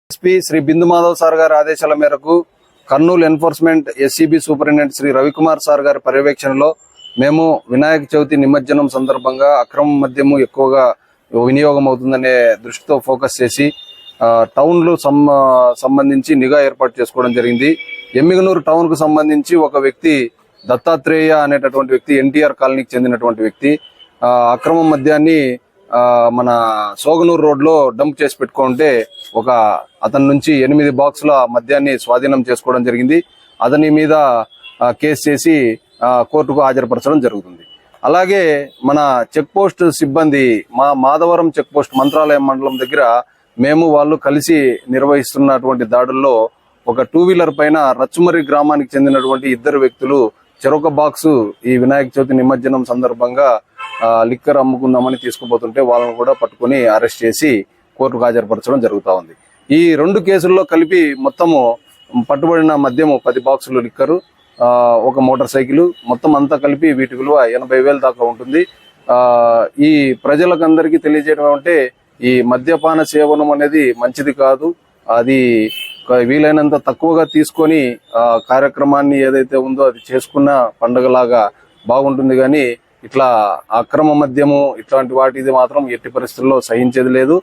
SP Shri Bindu Madhav sir గారి ఆదేశాల మేరకు Kurnool enforcement SCB superintendent Shri Ravikumar sir గారి పర్యవేక్షణలో మేము వినాయక చవితి నిమజ్జనం సందర్భంగా అక్రమ మద్యము ఎక్కువగా వినియోగం అవుతుందనే దృష్టితో ఫోకస్ చేసి టౌన్లు సంబంధించి నిఘా ఏర్పాటు చేసుకోవడం జరిగింది. ఎమ్మిగనూరు టౌన్ కు సంబంధించి ఒక వ్యక్తి దత్తాత్రేయ అనేటటువంటి వ్యక్తి ఎన్టీఆర్ కాలనీకి చెందినటువంటి వ్యక్తి అక్రమ మద్యాన్ని మన సోగనూరు రోడ్ లో డంప్ చేసి పెట్టుకుంటే అతని నుంచి 8 బాక్సుల మద్యాన్ని స్వాధీనం చేసుకోవడం జరిగింది. అతని మీద కేసు చేసి కోర్టుకు హాజరుపరచడం జరుగుతుంది. అలాగే మన చెక్ పోస్ట్ సిబ్బంది మాధవరం చెక్ పోస్ట్ మంత్రాలయం మండలం దగ్గర మేము వాళ్ళు కలిసి నిర్వహిస్తున్నటువంటి దాడుల్లో ఒక 2 వీలర్ పైన రచ్చుమర్రి గ్రామానికి చెందినటువంటి 2 వ్యక్తులు చెరొక బాక్సు ఈ వినాయక చవితి నిమజ్జనం సందర్భంగా లిక్కర్ అమ్ముకుందామని తీసుకుపోతుంటే వాళ్ళను కూడా పట్టుకుని అరెస్ట్ చేసి కోర్టుకు హాజరుపరచడం జరుగుతా ఉంది. ఈ 2 కేసుల్లో కలిపి మొత్తము పట్టుబడిన మద్యము 10 బాక్సులు లిక్కరు, ఒక మోటార్ సైకిల్, మొత్తం అంతా కలిపి వీటి విలువ 80,000 దాకా ఉంటుంది. ఈ ప్రజలకందరికీ తెలియజేయడం అంటే ఈ మద్యపాన సేవనం అనేది మంచిది కాదు. అది వీలైనంత తక్కువగా తీసుకొని కార్యక్రమాన్ని ఏదైతే ఉందో అది చేసుకున్న పండుగలాగా బాగుంటుంది. కానీ ఇట్లా అక్రమ మద్యము ఇట్లాంటి వాటిది మాత్రం ఎట్టి పరిస్థితుల్లో సహించేది లేదు.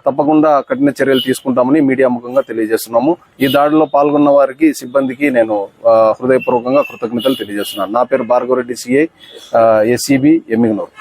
తప్పకుండా కఠిన చర్యలు తీసుకుంటామని మీడియా ముఖంగా తెలియజేస్తున్నాము. ఈ దాడిలో పాల్గొన్న వారికి సిబ్బందికి నేను హృదయపూర్వకంగా కృతజ్ఞతలు తెలియజేస్తున్నాను. నా పేరు భార్గవరెడ్డి, సిఐ, ఎస్సీబీ, ఎమ్మిగనూరు.